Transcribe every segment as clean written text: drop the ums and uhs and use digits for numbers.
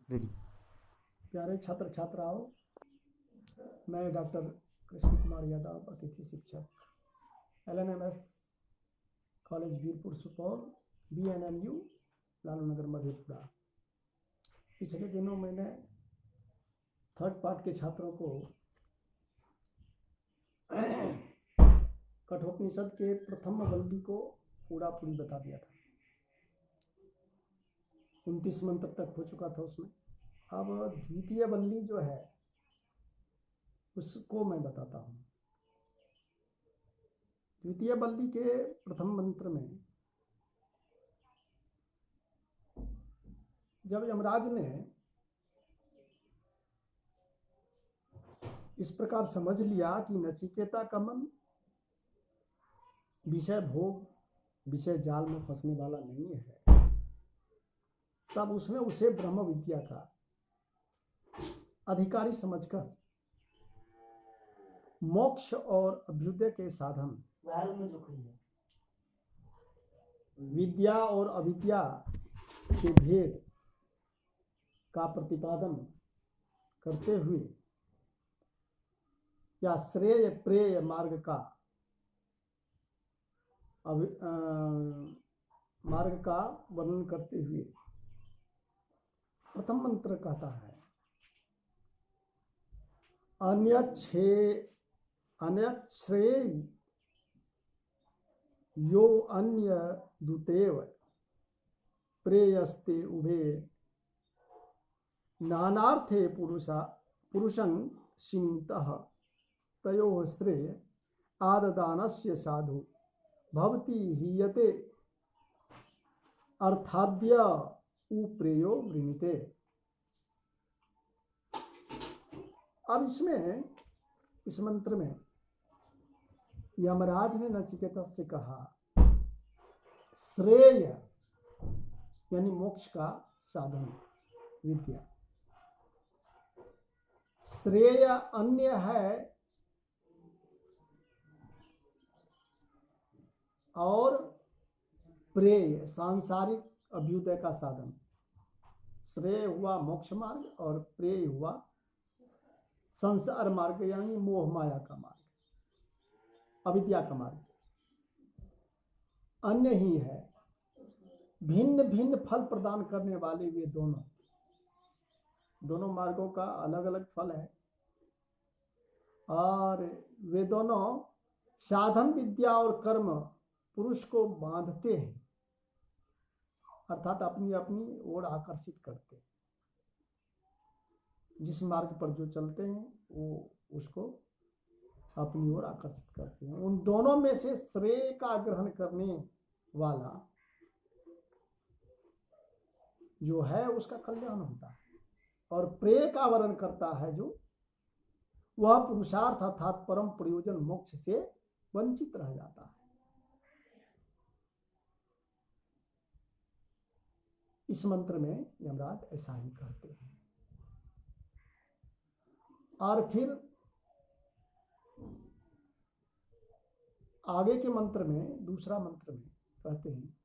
Ready. प्यारे छात्र छात्राओं, मैं डॉक्टर कृष्ण कुमार यादव, अतिथि शिक्षक, LNMS college Virpur Supaul, BNMU Lalu Nagar Madhepura. पिछले दिनों मैंने थर्ड पार्ट के छात्रों को कठोपनिषद के प्रथम वल्ली को पूरा पूरी बता दिया था। 29 मंत्र तक हो चुका था उसमें। अब द्वितीय वल्ली जो है उसको मैं बताता हूँ। द्वितीय वल्ली के प्रथम मंत्र में जब यमराज ने इस प्रकार समझ लिया कि नचिकेता का मन विषय भोग, विषय जाल में फंसने वाला नहीं है, तब उसने उसे ब्रह्म विद्या का अधिकारी समझकर मोक्ष और अभ्युदय के साधन विद्या और अविद्या के भेद का प्रतिपादन करते हुए या श्रेय प्रेय मार्ग का वर्णन करते हुए प्रथम मंत्र कहता है, अन्यच्छ्रेय यो अन्य दुतेव प्रेयस्ते उभे नानार्थे पुरुषं सीमितः तयोः श्रेय आददानस्य साधु भवति हीयते अर्थाद्य उप्रेयो वृणीते। अब इसमें इस मंत्र में यमराज ने नचिकेता से कहा, श्रेय यानी मोक्ष का साधन विद्या, श्रेय अन्य है और प्रेय सांसारिक अभ्युदय का साधन। श्रेय हुआ मोक्ष मार्ग और प्रेय हुआ संसार मार्ग यानी मोह माया का मार्ग, अविद्या का मार्ग। अन्य ही है, भिन्न भिन्न फल प्रदान करने वाले वे दोनों मार्गों का अलग अलग फल है और वे दोनों साधन विद्या और कर्म पुरुष को बांधते हैं, अर्थात अपनी अपनी ओर आकर्षित करते हैं। जिस मार्ग पर जो चलते हैं वो उसको अपनी ओर आकर्षित करते हैं। उन दोनों में से श्रेय का ग्रहण करने वाला जो है उसका कल्याण होता है और प्रेय का वर्ण करता है जो वह पुरुषार्थ अर्थात परम प्रयोजन मोक्ष से वंचित रह जाता है। इस मंत्र में यमराज ऐसा ही कहते हैं। और फिर आगे के मंत्र में, दूसरा मंत्र में कहते हैं,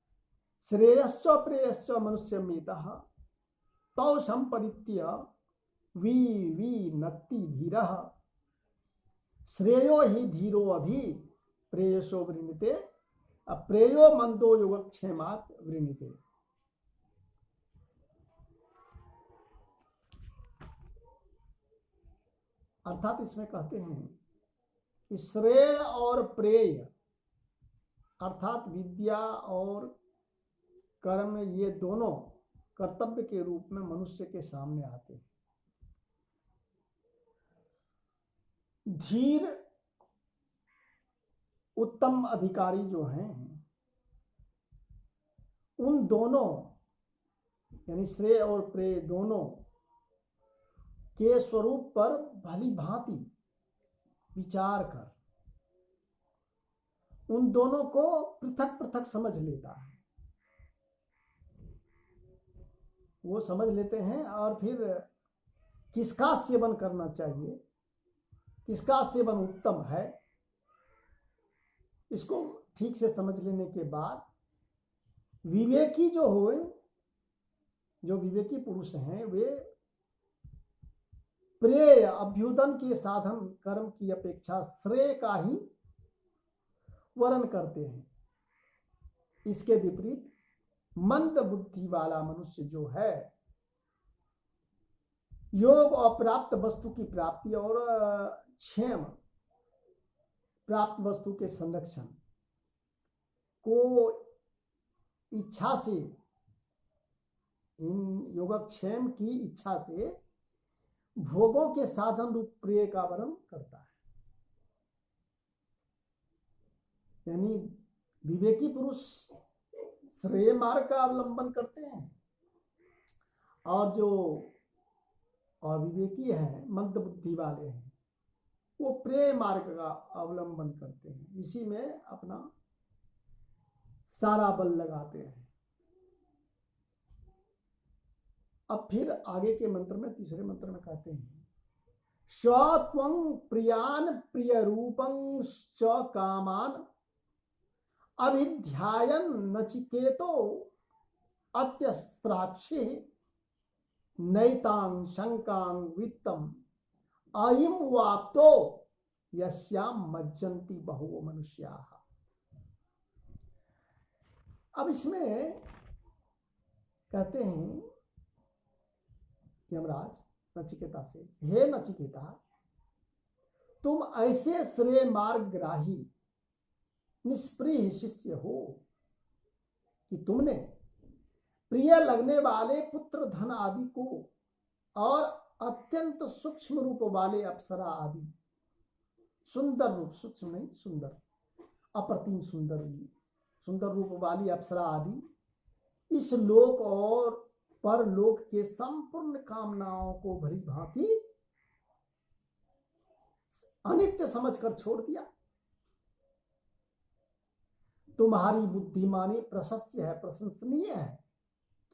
श्रेयश्च प्रेयश्च मनुष्यमेतः तौ संपरित्य विनक्ति धीरः श्रेयो हि धीरो अभि प्रेयसो वृणीते अप्रेयो मंदो योगक्षेमात् वृणीते। अर्थात इसमें कहते हैं कि श्रेय और प्रेय अर्थात विद्या और कर्म, ये दोनों कर्तव्य के रूप में मनुष्य के सामने आते हैं। धीर उत्तम अधिकारी जो हैं उन दोनों यानी श्रेय और प्रेय दोनों के स्वरूप पर भली भांति विचार कर उन दोनों को पृथक पृथक समझ लेता है। वो समझ लेते हैं और फिर किसका सेवन करना चाहिए, किसका सेवन उत्तम है, इसको ठीक से समझ लेने के बाद विवेकी जो होए जो विवेकी पुरुष हैं वे प्रेय अभ्युदन के साधन कर्म की अपेक्षा श्रेय का ही वर्ण करते हैं। इसके विपरीत मंद बुद्धि वाला मनुष्य जो है योग अप्राप्त वस्तु की प्राप्ति और क्षेम प्राप्त वस्तु के संरक्षण को इच्छा से, इन योगक्षेम की इच्छा से भोगों के साधन रूप प्रिय का वर्ण करता है। यानी विवेकी पुरुष श्रेय मार्ग का अवलंबन करते हैं और जो अविवेकी हैं, मंद बुद्धि वाले हैं, वो प्रेय मार्ग का अवलंबन करते हैं, इसी में अपना सारा बल लगाते हैं। अब फिर आगे के मंत्र में, तीसरे मंत्र में कहते हैं स्वत्वं प्रियान प्रिय रूपं च कामान अभिध्यायन नचिकेतो अत्यस्राक्षि नैतां शंकां वित्तम अयिम वाप्तो यस्याम मज्जन्ति बहु मनुष्याः। अब इसमें कहते हैं यमराज नचिकेता से, हे नचिकेता, तुम ऐसे श्रेय मार्गग्राही निष्प्रिय शिष्य हो कि तुमने प्रिय लगने वाले पुत्र धन आदि को और अत्यंत सूक्ष्म रूप वाले अप्सरा आदि, सुंदर रूप, सूक्ष्म नहीं सुंदर, अप्रतिम सुंदर रूप वाली अप्सरा आदि इस लोक और परलोक के संपूर्ण कामनाओं को भली भांति अनित्य समझकर छोड़ दिया। तुम्हारी बुद्धिमानी प्रशस्य है, प्रशंसनीय है,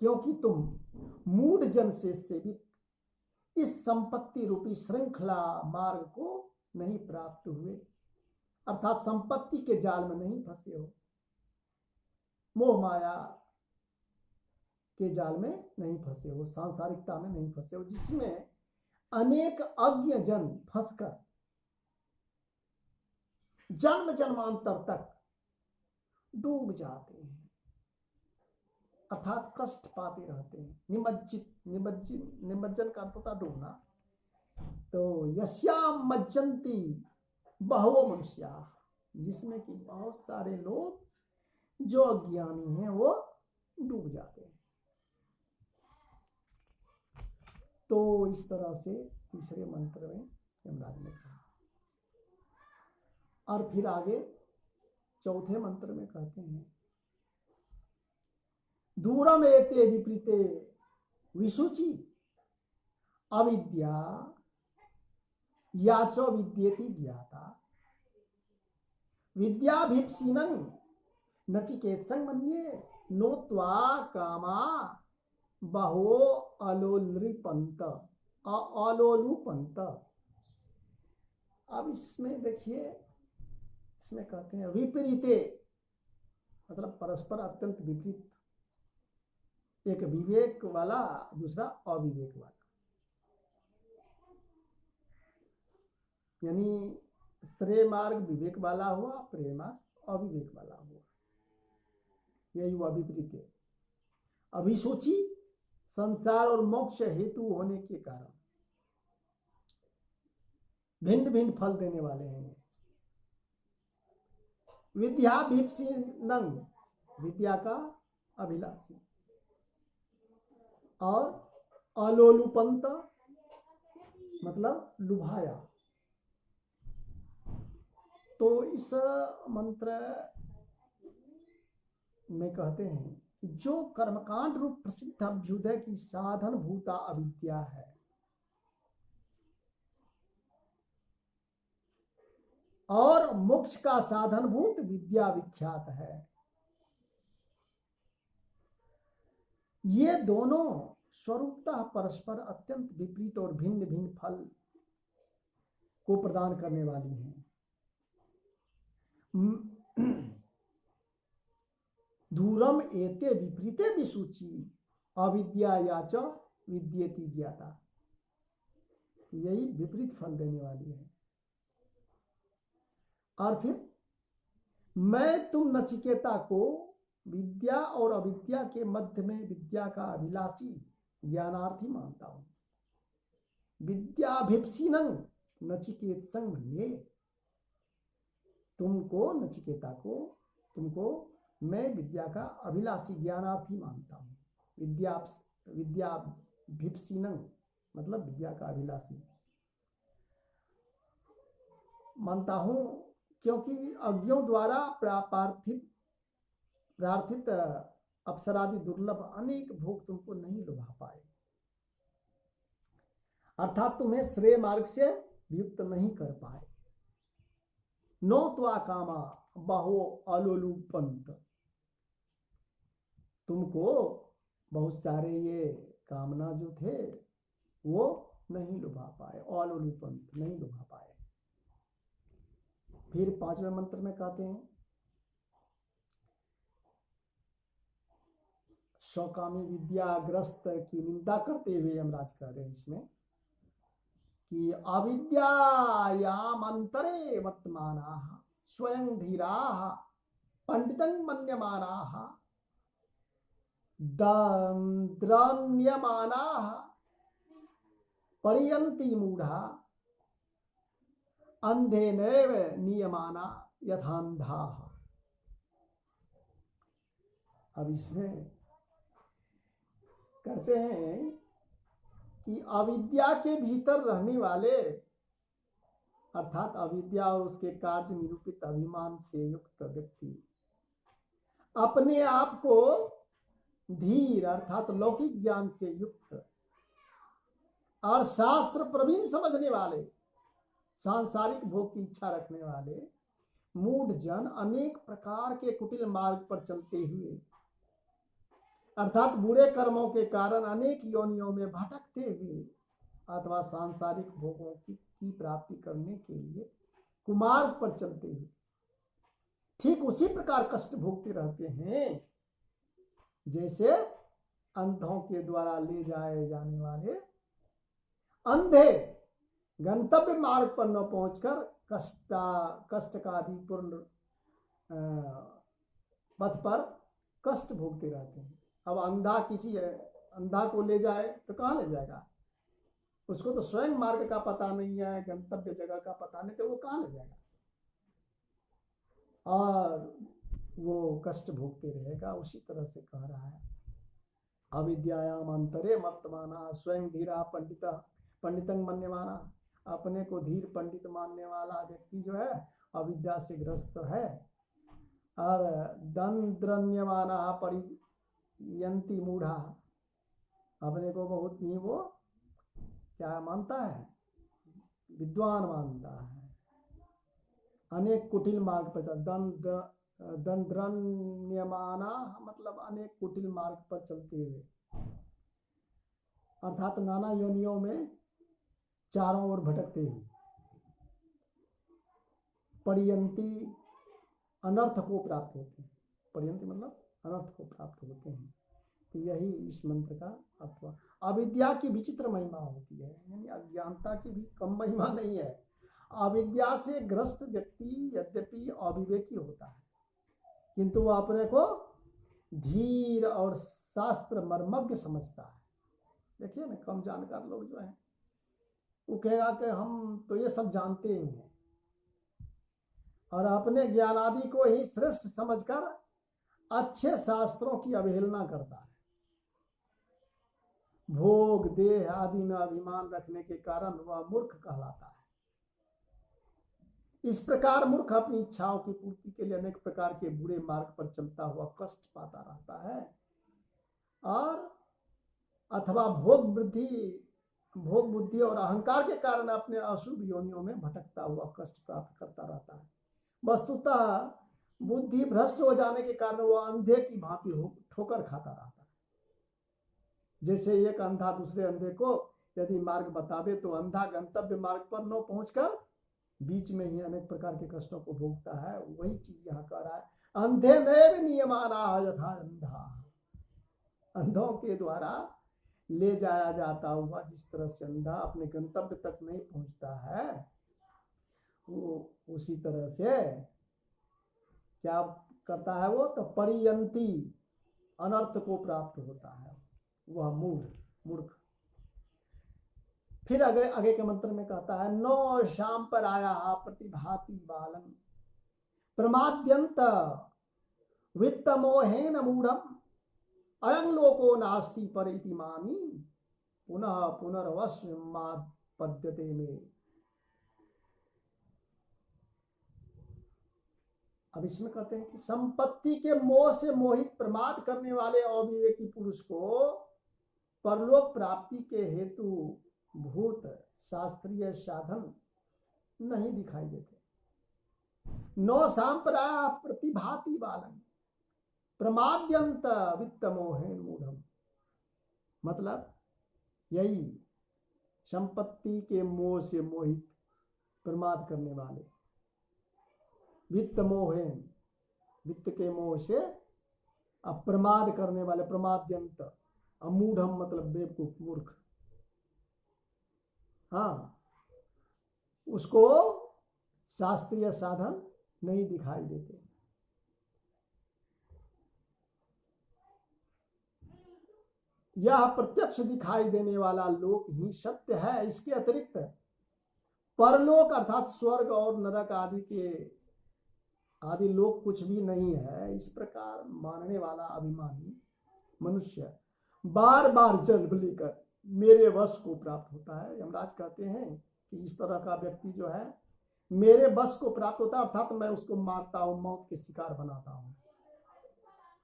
क्योंकि तुम मूढ़ जन से सेवित इस संपत्ति रूपी श्रृंखला मार्ग को नहीं प्राप्त हुए, अर्थात संपत्ति के जाल में नहीं फंसे हो, मोह माया के जाल में नहीं फंसे हो, सांसारिकता में नहीं फंसे हो, जिसमें अनेक अज्ञ जन फंसकर जन्म जन्मांतर तक डूब जाते हैं, अर्थात कष्ट पाते रहते हैं। निमज्जन का अर्थ होता डूबना। तो यस्याम मज्जन्ति बहु मनुष्या, जिसमें कि बहुत सारे लोग जो अज्ञानी हैं वो डूब जाते हैं। तो इस तरह से तीसरे मंत्र में यमराज ने कहा। और फिर आगे चौथे मंत्र में कहते हैं दूरम एते विपरीते विशुचि अविद्या याचो विद्येति ज्ञाता विद्याभिप्सिनं नचिकेत्सं मन्ये नोत्वा कामा बहो अलोलुपंत। अब इसमें देखिए, इसमें कहते हैं विपरीते, मतलब परस्पर अत्यंत विपरीत, एक विवेक वाला दूसरा अविवेक वाला, यानी श्रेय मार्ग विवेक वाला हुआ, प्रेय मार्ग अविवेक वाला हुआ, यही हुआ विपरीत है। अभिसूची संसार और मोक्ष हेतु होने के कारण भिन्न भिन्न फल देने वाले हैं। विद्याभिप्सिनं, विद्या का अभिलाषी, और अलोलुपंत मतलब लुभाया। तो इस मंत्र में कहते हैं कि जो कर्मकांड रूप प्रसिद्ध अभ्युदय की साधन भूता अविद्या है, और मोक्ष का साधन भूत विद्या विख्यात है, ये दोनों स्वरूपतः परस्पर अत्यंत विपरीत और भिन्न भिन्न फल को प्रदान करने वाली हैं। दूरम एते विपरीते विसूची अविद्या या च विद्येति ज्ञाता, यही विपरीत फल देने वाली है। और फिर मैं तुम नचिकेता को विद्या और अविद्या के मध्य में विद्या का अभिलाषी ज्ञानार्थी मानता हूं। विद्याभिप्सिनं नचिकेतसं मन्ये, तुमको नचिकेता को, तुमको मैं विद्या का अभिलाषी ज्ञानार्थी मानता हूं। विद्याभिप्सिनं मतलब विद्या का अभिलाषी मानता हूं, क्योंकि अज्ञों द्वारा प्रार्थित अप्सरादि दुर्लभ अनेक भोग तुमको नहीं लुभा पाए, अर्थात तुम्हें श्रेय मार्ग से वियुक्त नहीं कर पाए। नो त्वा कामा बहो अलोलुपंत, तुमको बहुत सारे ये कामना जो थे वो नहीं लुभा पाए, अलोलुपंत नहीं लुभा पाए। फिर 5वें मंत्र में कहते हैं, स्वकामी विद्याग्रस्त की निंदा करते हुए यमराज कह रहे हैं इसमें कि अविद्यायाम अंतरे वर्तमानाः स्वयं धीराः पंडितं मन्यमानाः दंद्रन्यमानाः परियन्ति मूढ़ा अंधेनैव नियमाना यथांधाः। अब इसमें कहते हैं कि अविद्या के भीतर रहने वाले, अर्थात अविद्या और उसके कार्य निरूपित अभिमान से युक्त व्यक्ति अपने आप को धीर अर्थात लौकिक ज्ञान से युक्त और शास्त्र प्रवीण समझने वाले, सांसारिक भोग की इच्छा रखने वाले मूढ़ जन अनेक प्रकार के कुटिल मार्ग पर चलते हुए, अर्थात बुरे कर्मों के कारण अनेक योनियों में भटकते हुए अथवा सांसारिक भोगों की प्राप्ति करने के लिए कुमार्ग पर चलते हुए ठीक उसी प्रकार कष्ट भोगते रहते हैं जैसे अंधों के द्वारा ले जाए जाने वाले अंधे गंतव्य मार्ग पर न पहुंचकर कष्टकादिपूर्ण पथ पर कष्ट भोगते रहते हैं। अब अंधा को ले जाए तो कहाँ ले जाएगा? उसको तो स्वयं मार्ग का पता नहीं है, गंतव्य जगह का पता नहीं, तो वो कहाँ ले जाएगा? और वो कष्ट भोगते रहेगा। उसी तरह से कह रहा है, अविद्यायाम अंतरे मत्तमाना स्वयं धीरा पंडितं मन्यमाना, अपने को धीर पंडित मानने वाला व्यक्ति जो है अविद्या से ग्रस्त है। और दंद्रन्यमाना परियंति मूढ़ा, अपने को बहुत ही वो क्या मानता है? विद्वान मानता है। अनेक कुटिल मार्ग पर दंद्रन्यमाना मतलब अनेक कुटिल मार्ग पर चलते हुए, अर्थात नाना योनियों में चारों ओर भटकते हुए, परियंती अनर्थ को प्राप्त होते हैं। परियंती मतलब अनर्थ को प्राप्त होते हैं। तो यही इस मंत्र का अर्थ। अविद्या की विचित्र महिमा होती है, यानी अज्ञानता की भी कम महिमा नहीं है। अविद्या से ग्रस्त व्यक्ति यद्यपि अविवेकी होता है, किंतु वह अपने को धीर और शास्त्र मर्मज्ञ समझता है। देखिए ना, कम जानकार लोग जो हैं वो कहेगा कि हम तो ये सब जानते ही हैं, और अपने ज्ञान आदि को ही श्रेष्ठ समझकर अच्छे शास्त्रों की अवहेलना करता है। भोग देह आदि में अभिमान रखने के कारण वह मूर्ख कहलाता है। इस प्रकार मूर्ख अपनी इच्छाओं की पूर्ति के लिए अनेक प्रकार के बुरे मार्ग पर चलता हुआ कष्ट पाता रहता है, और अथवा भोग बुद्धि और अहंकार के कारण अपने अशुभ योनियों में भटकता हुआ कष्ट प्राप्त करता रहता है। वस्तुतः बुद्धि भ्रष्ट हो जाने के कारण वह अंधे की भांति ठोकर खाता रहता है। जैसे एक अंधा दूसरे अंधे को यदि मार्ग बतावे तो अंधा गंतव्य मार्ग पर न पहुंचकर बीच में ही अनेक प्रकार के कष्टों को भोगता है। वही चीज यहाँ कह रहा है, अंधे नैव नियमाना यथा अंधा, अंधों के द्वारा ले जाया जाता हुआ जिस तरह से अंधा अपने गंतव्य तक नहीं पहुंचता है, वो उसी तरह से क्या करता है वो, तो परियंती अनर्थ को प्राप्त होता है वह मूर्ख। फिर आगे के मंत्र में कहता है, नो शाम पर आया प्रतिभाति बालन प्रमाद्यंत वित्त मोहेन मूढ़म अयं लोको नास्ति पर इति मानी पुनः पुनर्वश्माद पद्यते में। अब इसमें कहते हैं कि संपत्ति के मोह से मोहित प्रमाद करने वाले अविवेकी पुरुष को परलोक प्राप्ति के हेतु भूत शास्त्रीय साधन नहीं दिखाई देते। नो सांपरा प्रतिभाति बालन प्रमाद्यंत वित्त मोहेन मूढ़म, मतलब यही संपत्ति के मोह से मोहित प्रमाद करने वाले, वित्त मोहेन वित्त के मोह से अप्रमाद करने वाले, प्रमाद्यंत अमूढ़म मतलब बेवकूफ मूर्ख, हाँ, उसको शास्त्रीय साधन नहीं दिखाई देते। यह प्रत्यक्ष दिखाई देने वाला लोक ही सत्य है, इसके अतिरिक्त परलोक अर्थात स्वर्ग और नरक आदि लोक कुछ भी नहीं है। इस प्रकार मानने वाला अभिमानी मनुष्य बार बार जन्म लेकर मेरे वश को प्राप्त होता है। यमराज कहते हैं कि इस तरह का व्यक्ति जो है मेरे वश को प्राप्त होता है, अर्थात मैं उसको मारता हूं, मौत के शिकार बनाता हूं,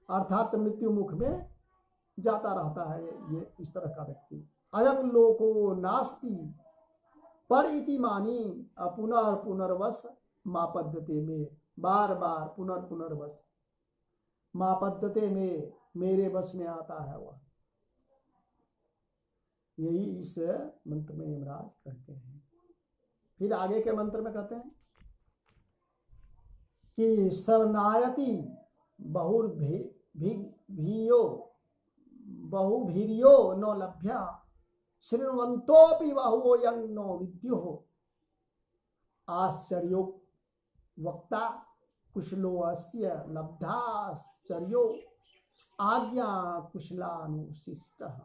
अर्थात मृत्यु मुख में जाता रहता है ये इस तरह का व्यक्ति। अयं लोको नास्ति पर इति मानी पुनर् पुनर्वश मापद्यते में, बार बार पुनर्वश मापद्यते में मेरे वश में आता है वह। यही इस मंत्र में यमराज कहते हैं। फिर आगे के मंत्र में कहते हैं कि शरणायति बहुभीर्यो नो लभ्य शृण्वन्तोऽपि बहु यं नो विद्युः आश्चर्यो वक्ता कुशलो अस्य लब्धाश्चर्यो आज्ञा कुशलानुशिष्टः।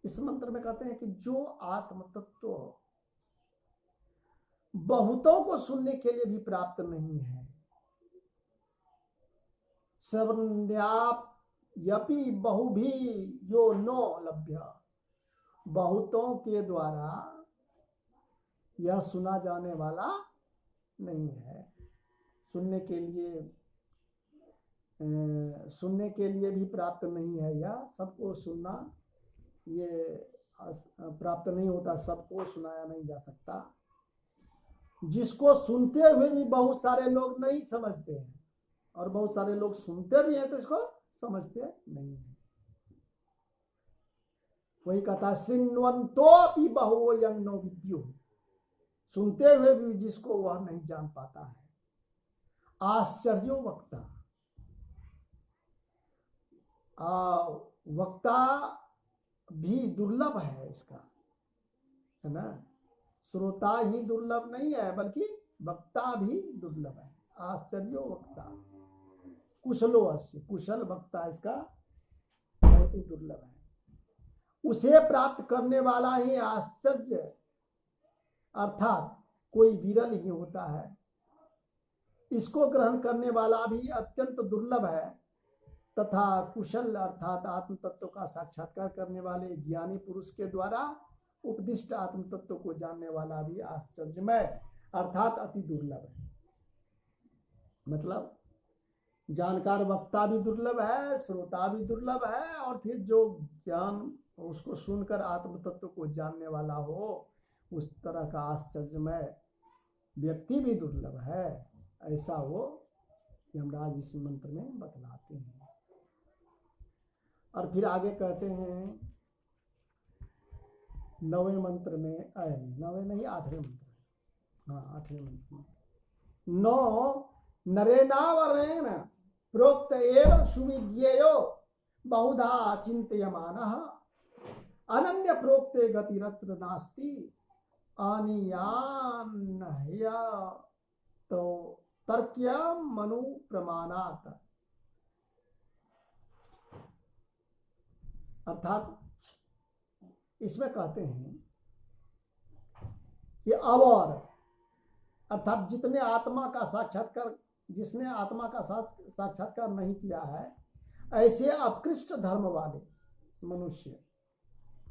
इस मंत्र में कहते हैं कि जो आत्म तत्व बहुतों को सुनने के लिए भी प्राप्त नहीं है, श्रवण्यापि बहुभी यो नो लभ्य, बहुतों के द्वारा यह सुना जाने वाला नहीं है, सुनने के लिए भी प्राप्त नहीं है। यह सबको सुनना ये प्राप्त नहीं होता, सबको सुनाया नहीं जा सकता। जिसको सुनते हुए भी बहुत सारे लोग नहीं समझते हैं और बहुत सारे लोग सुनते भी हैं तो इसको समझते नहीं है। वही कहता शृण्वन्तोऽपि बहु यं नो विद्युः, सुनते हुए भी जिसको वह नहीं जान पाता है। आश्चर्यो वक्ता, वक्ता भी दुर्लभ है इसका, है ना। श्रोता ही दुर्लभ नहीं है बल्कि वक्ता भी दुर्लभ है। आश्चर्यो वक्ता कुशलो अस्य, कुशल वक्ता इसका बहुत ही दुर्लभ है। उसे प्राप्त करने वाला ही आश्चर्य अर्थात कोई विरल ही होता है। इसको ग्रहण करने वाला भी अत्यंत दुर्लभ है तथा कुशल अर्थात आत्म तत्व का साक्षात्कार करने वाले ज्ञानी पुरुष के द्वारा उपदिष्ट आत्म तत्व को जानने वाला भी आश्चर्यमय अर्थात अति दुर्लभ है। मतलब जानकार वक्ता भी दुर्लभ है, श्रोता भी दुर्लभ है, और फिर जो ज्ञान उसको सुनकर आत्म तत्व को जानने वाला हो उस तरह का आश्चर्यमय व्यक्ति भी दुर्लभ है। ऐसा वो यमराज इस मंत्र में बतलाते हैं। और फिर आगे कहते हैं 9वें मंत्र में, 9वें नहीं 8वें मंत्र, हाँ 8वें मंत्र में, नो नरेनावरेण प्रोक्त एव सुविज्ञेयो बहुधा चिंतयमानः अनन्य प्रोक्ते गतिरत्र नास्ति अनियान्य तो तर्क्यम मनु प्रमाणात। अर्थात इसमें कहते हैं कि अब और अर्थात जिसने आत्मा का साक्षात्कार नहीं किया है, ऐसे अपकृष्ट धर्म वाले मनुष्य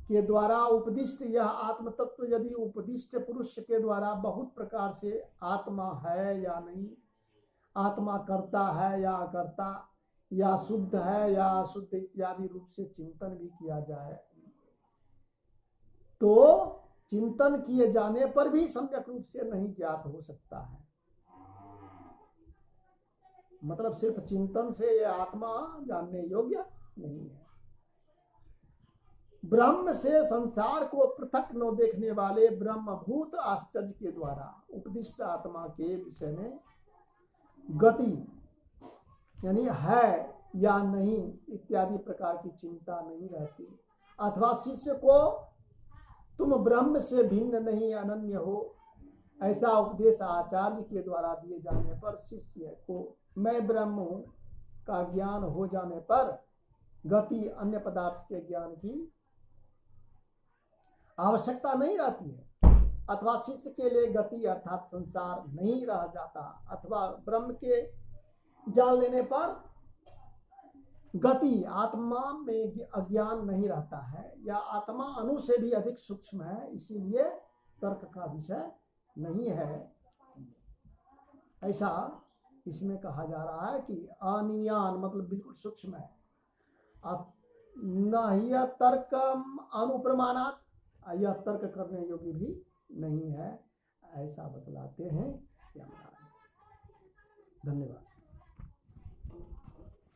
के द्वारा उपदिष्ट यह आत्म तत्व यदि उपदिष्ट पुरुष के द्वारा बहुत प्रकार से आत्मा है या नहीं, आत्मा करता है या अकर्ता, या शुद्ध है या अशुद्ध इत्यादि रूप से चिंतन भी किया जाए, तो चिंतन किए जाने पर भी सम्यक रूप से नहीं ज्ञात हो सकता है। मतलब सिर्फ चिंतन से यह आत्मा जानने योग्य नहीं है। ब्रह्म से संसार को पृथक न देखने वाले ब्रह्मभूत आश्चर्य के द्वारा उपदिष्ट आत्मा के विषय में गति यानी है या नहीं इत्यादि प्रकार की चिंता नहीं रहती, अथवा शिष्य को तुम ब्रह्म से भिन्न नहीं अनन्य हो ऐसा उपदेश आचार्य के द्वारा दिए जाने पर शिष्य को मैं ब्रह्म हूं का ज्ञान हो जाने पर गति अन्य पदार्थ के ज्ञान की आवश्यकता नहीं रहती है, अथवा शिष्य के लिए गति अर्थात संसार नहीं रह जाता, अथवा ब्रह्म के जान लेने पर गति आत्मा में अज्ञान नहीं रहता है, या आत्मा अणु से भी अधिक सूक्ष्म है, इसीलिए तर्क का विषय नहीं है। ऐसा इसमें कहा जा रहा है कि अनियान मतलब बिल्कुल सूक्ष्म है, न तर्क अनुप्रमाणात, यह तर्क करने योग्य भी नहीं है, ऐसा बतलाते हैं। धन्यवाद।